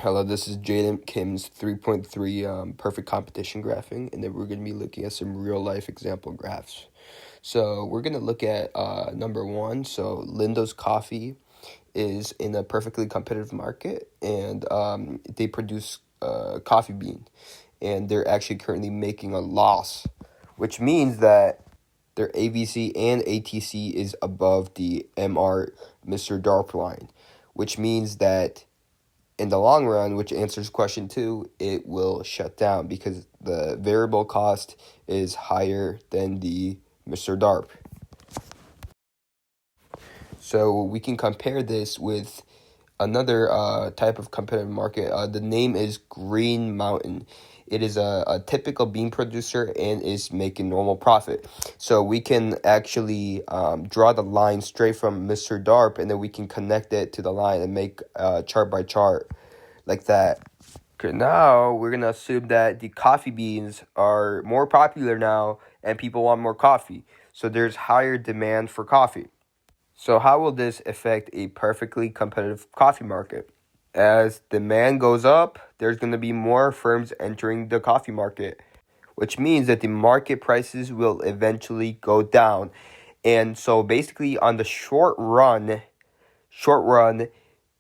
Hello, this is Jaden Kim's 3.3 perfect competition graphing, and then we're going to be looking at some real-life example graphs. So we're going to look at number one. So Lindo's Coffee is in a perfectly competitive market, and they produce coffee bean, and they're actually currently making a loss, which means that their AVC and ATC is above the Mr. Darp line, which means that in the long run, which answers question 2, it will shut down because the variable cost is higher than the Mr. Darp. So we can compare this with another type of competitive market. The name is Green Mountain. It is a typical bean producer and is making normal profit. So we can actually draw the line straight from Mr. Darp, and then we can connect it to the line and make chart by chart like that. Okay, now we're going to assume that the coffee beans are more popular now and people want more coffee. So there's higher demand for coffee. So how will this affect a perfectly competitive coffee market? As demand goes up, there's going to be more firms entering the coffee market, which means that the market prices will eventually go down. And so basically on the short run,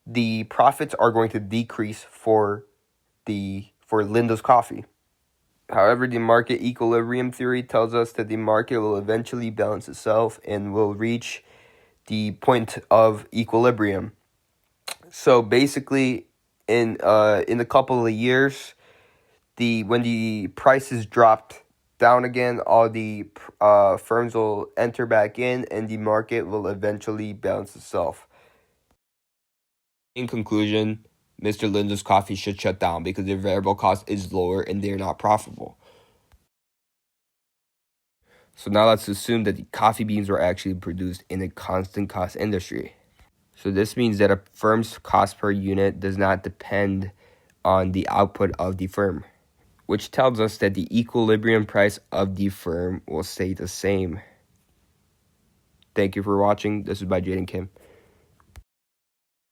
the profits are going to decrease for Lindo's Coffee. However, the market equilibrium theory tells us that the market will eventually balance itself and will reach the point of equilibrium. So basically, in a couple of years, when the prices dropped down again, all the firms will enter back in, and the market will eventually balance itself. In conclusion, Mr. Lindo's Coffee should shut down because their variable cost is lower and they're not profitable. So now let's assume that the coffee beans were actually produced in a constant cost industry. So this means that a firm's cost per unit does not depend on the output of the firm, which tells us that the equilibrium price of the firm will stay the same. Thank you for watching. This is by Jaden Kim.